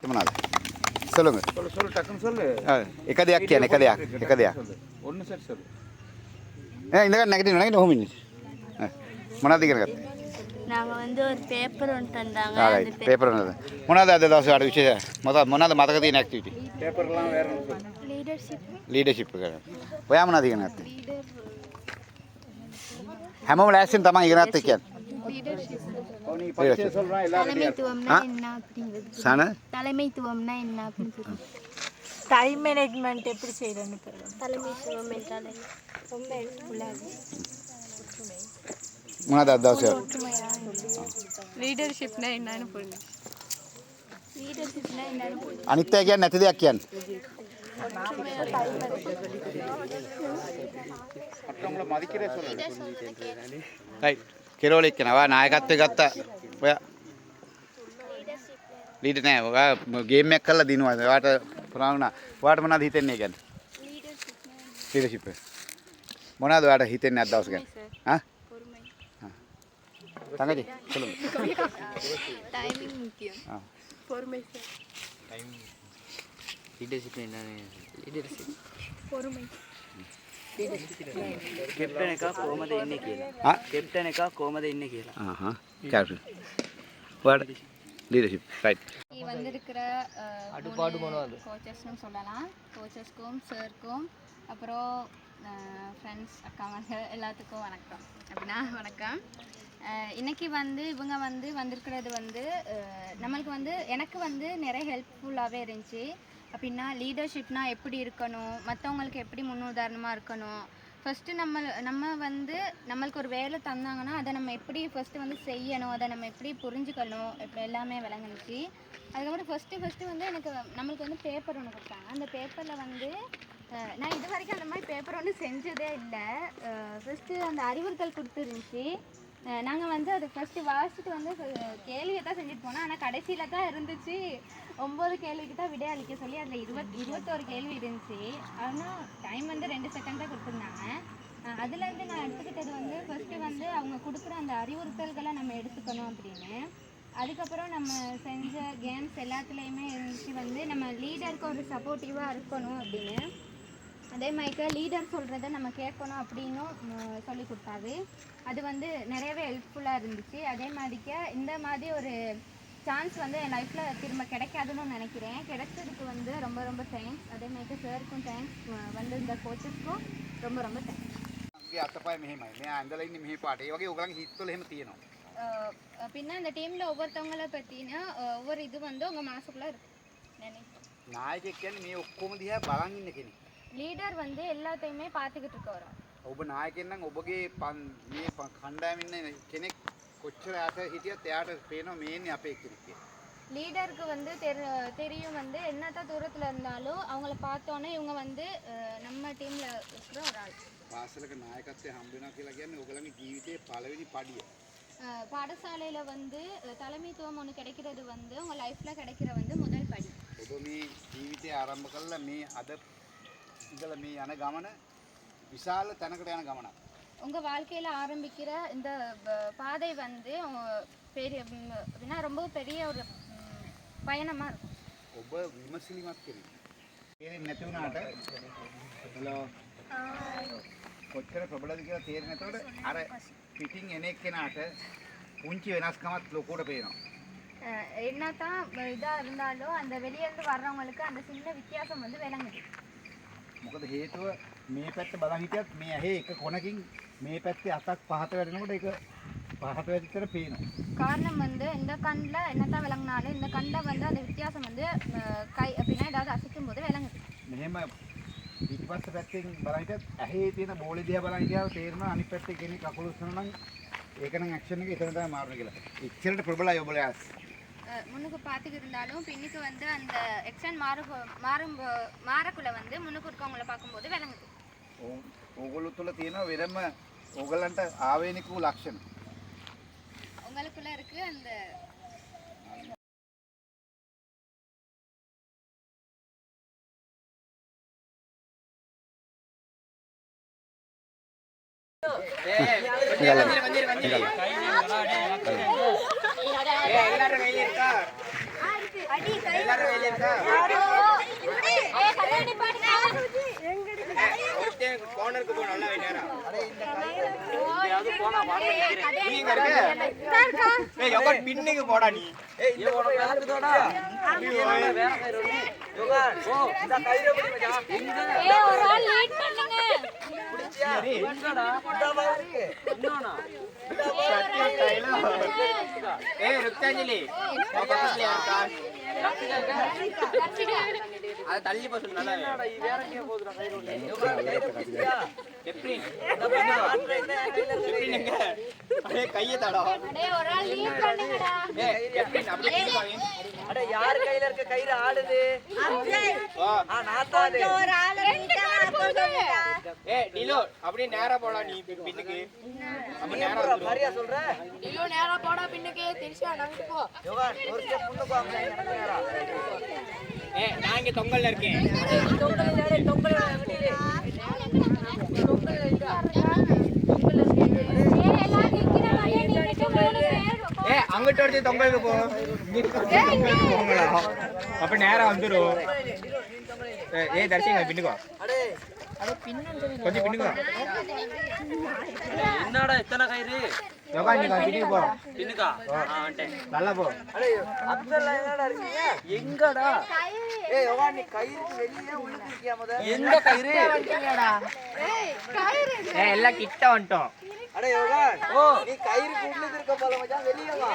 කැමැත්ත මොනවාද? சொல்லுங்க. சொல்லு டக்குன்னு சொல்லு. එක දෙයක් කියන්න එක දෙයක්. ஒன்று சரி சொல்லு. இந்த கார்டு நெகட்டிவ் ஹோம் மினிட். මොනවද ඉගෙන ගත්තේ? நாங்கள் வந்து ஒரு பேப்பர் ஒன்று தந்தாங்க. ආ පේපර් මොනවද? මොනවද අද දවසේ ආඩ විශේෂ? මොනවද මතක තියෙන ඇක්ටිවිටි? பேப்பர்லாம் வேற ஒன்று சொல்லு. லீடர்ஷிப் ලීඩර්ෂිප් එක. ඔයා මොනවද ඉගෙන ගත්තේ? හැමෝම ලෑස්තියෙන් තමයි ඉගෙන ගත්තේ කියන්නේ. நீ படிச்சே சொல்றான் எல்லாரும் தலைமைத்துவம்னா என்ன அப்படிங்கிறது. සන தலைமைத்துவம்னா என்ன அப்படின்னு சொல்லுங்க. டைம் மேனேஜ்மெண்ட் எப்படி செய்யறேன்னு தெரியல. தலைமைத்துவம் என்றால் என்ன? ரொம்ப ஹெல்ப்ஃபுல்லாக මොනවද අද දවසේ? லீடர்ஷிப்னா என்னன்னு புரியுது. லீடர்ஷிப்னா என்னன்னு புரியுது. අනිත් අය කියන්නේ නැති දෙයක් කියන්නේ. மற்றவங்கள மதிக்கிறே சொல்லு. රයිට්. කෙරෝලෙක් කියනවා නායකත්වය ගත්තා. ඔයා ලීඩර් නෑ. ඔයා ගේම් එකක් කරලා දිනුවා. ඔයාට පුරා වුණා. ඔයාට මොනවද හිතෙන්නේ ඒ කියන්නේ? ලීඩර්ෂිප් එක. මොනවද ඔයාට හිතෙන්නේ අද දවස් ගැන? ආ? தங்கச்சி சொல்லுங்க. டைமிங் முக்கியம். ஆ. பொறுமை. ලීඩර්ෂිප් නේද? ලීඩර්ෂිප්. பொறுமை. කැප්ටන් එකා කොහමද ඉන්නේ කියලා. ආ? කැප්ටන් එකා කොහමද ඉන්නේ කියලා. ஆஹா கேப்டன் ஒයාට லீடர்ஷிப் ரைட். வந்திருக்கிற கோச்சஸ்னு சொல்லலாம். கோச்சஸ்க்கும் சார்க்கும் அப்புறம் ஃப்ரெண்ட்ஸ் அக்காவாங்க எல்லாத்துக்கும் வணக்கம். அப்படின்னா வணக்கம். இன்னைக்கு வந்து இவங்க வந்து வந்திருக்கிறது வந்து நம்மளுக்கு வந்து எனக்கு வந்து நிறைய ஹெல்ப்ஃபுல்லாகவே இருந்துச்சு. அப்படின்னா லீடர்ஷிப்னா எப்படி இருக்கணும், மற்றவங்களுக்கு எப்படி முன்னுதாரணமாக இருக்கணும், ஃபஸ்ட்டு நம்ம வந்து நம்மளுக்கு ஒரு வேலை தந்தாங்கன்னா அதை நம்ம எப்படி ஃபஸ்ட்டு வந்து செய்யணும், அதை நம்ம எப்படி புரிஞ்சுக்கணும், இப்படி எல்லாமே விளங்குனுச்சு. அதுக்கப்புறம் ஃபஸ்ட்டு வந்து எனக்கு நம்மளுக்கு வந்து பேப்பர் ஒன்று கொடுத்தாங்க. அந்த பேப்பரில் வந்து நான் இது வரைக்கும் அந்த மாதிரி பேப்பர் ஒன்று செஞ்சதே இல்லை. ஃபஸ்ட்டு அந்த அறிவுறுத்தல் கொடுத்துருந்துச்சி. நாங்கள் வந்து அதை ஃபஸ்ட்டு வாசிச்சுட்டு வந்து கேள்வியை தான் செஞ்சுட்டு போனோம். ஆனால் கடைசியில் தான் இருந்துச்சு 9 கேள்விக்கு தான் விடை அளிக்க சொல்லி அதில் 21 கேள்வி இருந்துச்சு. ஆனால் டைம் வந்து 2 செகண்ட் தான் கொடுத்துருந்தாங்க. அதுலேருந்து நான் எடுத்துக்கிட்டது வந்து ஃபஸ்ட்டு வந்து அவங்க கொடுக்குற அந்த அறிவுறுத்தல்களை நம்ம எடுத்துக்கணும் அப்படின்னு. அதுக்கப்புறம் நம்ம செஞ்ச கேம்ஸ் எல்லாத்துலேயுமே இருந்துச்சு வந்து நம்ம லீடருக்கு ஒரு சப்போர்ட்டிவாக இருக்கணும் அப்படின்னு. அதே மாதிரி லீடர் சொல்கிறத நம்ம கேட்கணும் அப்படின்னும் சொல்லி கொடுத்தாரு. அது வந்து நிறையவே ஹெல்ப்ஃபுல்லாக இருந்துச்சு. அதே மாதிரிக்க இந்த மாதிரி ஒரு சான்ஸ் வந்து என் லைஃப்பில் திரும்ப கிடைக்காதுன்னு நினைக்கிறேன். கிடைச்சதுக்கு வந்து ரொம்ப ரொம்ப தேங்க்ஸ். அதே மாதிரி சாருக்கும் தேங்க்ஸ், வந்து இந்த கோச்சஸ்க்கும் ரொம்ப ரொம்ப தேங்க்ஸ். අතපය මෙහෙමයි. මෙයා ඇඳලා ඉන්නේ මෙහෙ පාට. ඒ වගේ ඔයගලගේ හිතවල එහෙම තියෙනවා. பின்ன அந்த டீமில் ஒவ்வொருத்தவங்களை பற்றினா ஒவ்வொரு இது வந்து உங்கள் மனசுக்குள்ளே இருக்கு. නායකයෙක් කියන්නේ මේ ඔක්කොම දිහා බලන් ඉන්න කෙනෙක්. லீடர் வந்து எல்லாத்தையுமே பார்த்துக்கிட்டு இருக்கவரும். ඔබ නායකයෙක් නම් ඔබගේ මේ කණ්ඩායමේ ඉන්න කෙනෙක් කොච්චර යට හිටියත් එයාට පේනවා මේ ඉන්නේ අපේ කෙනෙක් කියලා. லீடருக்கு வந்து தெரியும் வந்து என்னதான் தூரத்தில் இருந்தாலும் அவங்கள பார்த்தோன்னே இவங்க வந்து நம்ம டீமில் இருக்கிற ஒரு ஆள். පාසලක නායකත්වයේ හම්බ වෙනවා කියලා කියන්නේ ඔයගලගේ ජීවිතයේ පළවෙනි පඩිය. பாடசாலையில் வந்து தலைமைத்துவம் ஒன்று கிடைக்கிறது வந்து உங்கள் லைஃப்பில் கிடைக்கிற வந்து முதல் படி. ඔබ මේ ජීවිතය ආරම්භ කළා මේ අද ඉඳලා මේ යන ගමන විශාල තැනකට යන ගමනක්. உங்கள் வாழ்க்கையில் ஆரம்பிக்கிற இந்த பாதை வந்து பெரிய அப்படின்னா ரொம்ப பெரிய ஒரு பயணமாக இருக்கும். ඔබ විමසිලිමත් කෙනෙක්. තේරෙන්නේ නැති වුණාට හලෝ කොච්චර ප්‍රබලද කියලා තේරෙන්නේ නැතකොට අර පිටින් එන එක්කෙනාට පුංචි වෙනස්කමක් ලොකුවට පේනවා. என்னதான் இதாக இருந்தாலும் அந்த வெளியேருந்து வர்றவங்களுக்கு அந்த சின்ன வித்தியாசம் வந்து விளங்குது. මොකද හේතුව මේ පැත්ත බලන් හිටියත් මේ ඇහි එක කොනකින් මේ පැත්තේ අතක් පහත වැටෙනකොට ඒක පහත වැටිතර පේනවා. காரணம் வந்து இந்த கண்ணில் என்னதான் விளங்கினாலும் இந்த கண்ணில் வந்து அந்த வித்தியாசம் வந்து கை அப்படின்னா ஏதாவது அசைக்கும் போது விளங்குது. මෙහෙම පිටිපස්ස පැත්තෙන් බලන් හිටියත් ඇහි තියෙන බෝලේ දිහා බලන් හිටියාම තේරෙනවා අනිත් පැත්තේ කෙනෙක් කකුල උස්සනවා නම් ඒක නම් ඇක්ෂන් එක එතන තමයි මාරන කියලා. එච්චරට ප්‍රබලයි ඔබලා ඇස්. முன்னுக்கு பார்த்துக்கிட்டு இருந்தாலும் பின்னுக்கு வந்து அந்த எக்ஷன் மாறக்குள்ள வந்து முன்னுக்கு இருக்கவங்கள பார்க்கும்போது விளங்குது. ඕගොල්ලෝ තුල තියෙන වෙනම ඕගලන්ට ආවේනික වූ ලක්ෂණ. உங்களுக்குள்ள இருக்கு அந்த எல்லாரும் வெளியே இருக்கா? கோனருக்கு போ நல்லா நேரம். நீ எங்க இருக்க? ஏய் யோகன் பின்னுக்கு போடா நீ. ஏய் இந்த போடா வேறக்குதோடா. வேற கயிறு நீ. யோகன் போ இந்த கயிறு பிடி மச்சான். ஏய் ஒரு ஆள் லீட் பண்ணுங்க. புடிச்சியா? எங்கடா? இந்த மாதிரி. இன்னோனா. ஏய் ருக்தாஞ்சலி. பக்கத்துல யாருக்கா? அது தள்ளி போ சொல்லு நல்லா. என்னடா இது வேற எங்க போகுதுடா கயிறு ஒண்ணு. யோகன் கயிறு பிடிச்சியா? எப்படி? இந்த பண்ணு எப்படி எங்க? அடே கைய தடா. அடே ஒரு ஆள் லீட் பண்ணுங்கடா. ஏய் எப்படி அப்படியே பாரு. அட யார் கையில இருக்க கயிறு ஆடுது? வா. நாத்தாது. ஒரு ஆள் ஏய் டிலோ அப்படியே நேரா போடா நீ பின்னுக்கு. அப்ப நேரா வந்துரு. சரியா சொல்ற? இலோ நேரா போடா பின்னுக்கு தெரிச்சா நங்கிட்டு போ. யோகன் ஒரு ஸ்டெப் முன்னுக்கு வாங்க எனக்கு நேரா. ஏய் நான் இங்க தொங்கல்ல இருக்கேன். ஏய் அங்கிட்ட ஒருத்தி தொங்கலுக்கு போ. போங்களா. அப்ப நேரா வந்துரும். ஏய் தர்ஷிங்க பின்னுக்கு வா. அடே கொஞ்சம் பின்னுக்கு வா. என்னடா இத்தனை கயிறு யோகா நீ பின்னுக்கு போ. பின்னுக்கா வந்துட்டேன். நல்லா போ. அடே அப்சல்ல எங்கடா இருக்கீங்க? எங்கடா ஏய் யோகன் நீ கயிறு வெளியே உள்ளுக்கு இருக்கியா முத? எந்த கயிறு ஏய் எல்லாம் கிட்ட வந்துட்டோம். அடே யோகன் நீ கயிறுக்கு உள்ளுக்கு இருக்க போல மச்சான் வெளியே வா.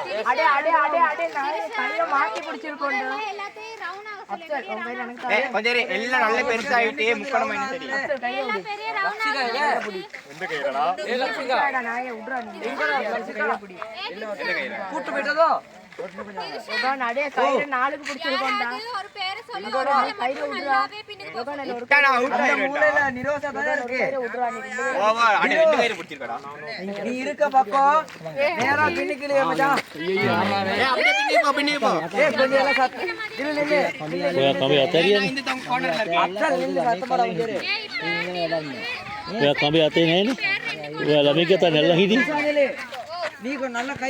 நான் கையை மாட்டி பிடிச்சிருக்கோம். எல்லாத்தையும் ரவுண்ட் ஆக ஏய் கொஞ்சம் இரு. எல்லாம் நல்ல பெருசாயிட்டே முக்கணமா என்ன சரி. எல்லாம் பெரிய ரவுண்ட் ஆக எந்த கையிலடா? கூட்டு போயிட்டதோ? நாளுக்கு பிடிச்சிருக்கோம்டா. ஒரு பேரை சொல்லுங்க. கயிறு நல்லாவே பின்னுக்கு விட்டா நான் அவுட் அந்த ஆயிடுவேன். மூலையில நிரோசா தானே இருக்கு. ஓவா அடி ரெண்டு கயிறு பிடிச்சிருக்கடா. நீ இருக்க பக்கம் நேரா பின்னுக்குலயே மச்சான். ஏய் அப்படியே பின்னுக்கு போ. ஏய் கொஞ்சம் எல்லாம் சத்து. நில்லு நில்லு. நான் இந்த தொங்க கார்னர்ல இருக்கேன். அப்சல் நில்லு சத்தமா வந்துரு. Kami ate na yun. Wala, may kita na lang hindi. நீ கொஞ்சம் நல்ல கை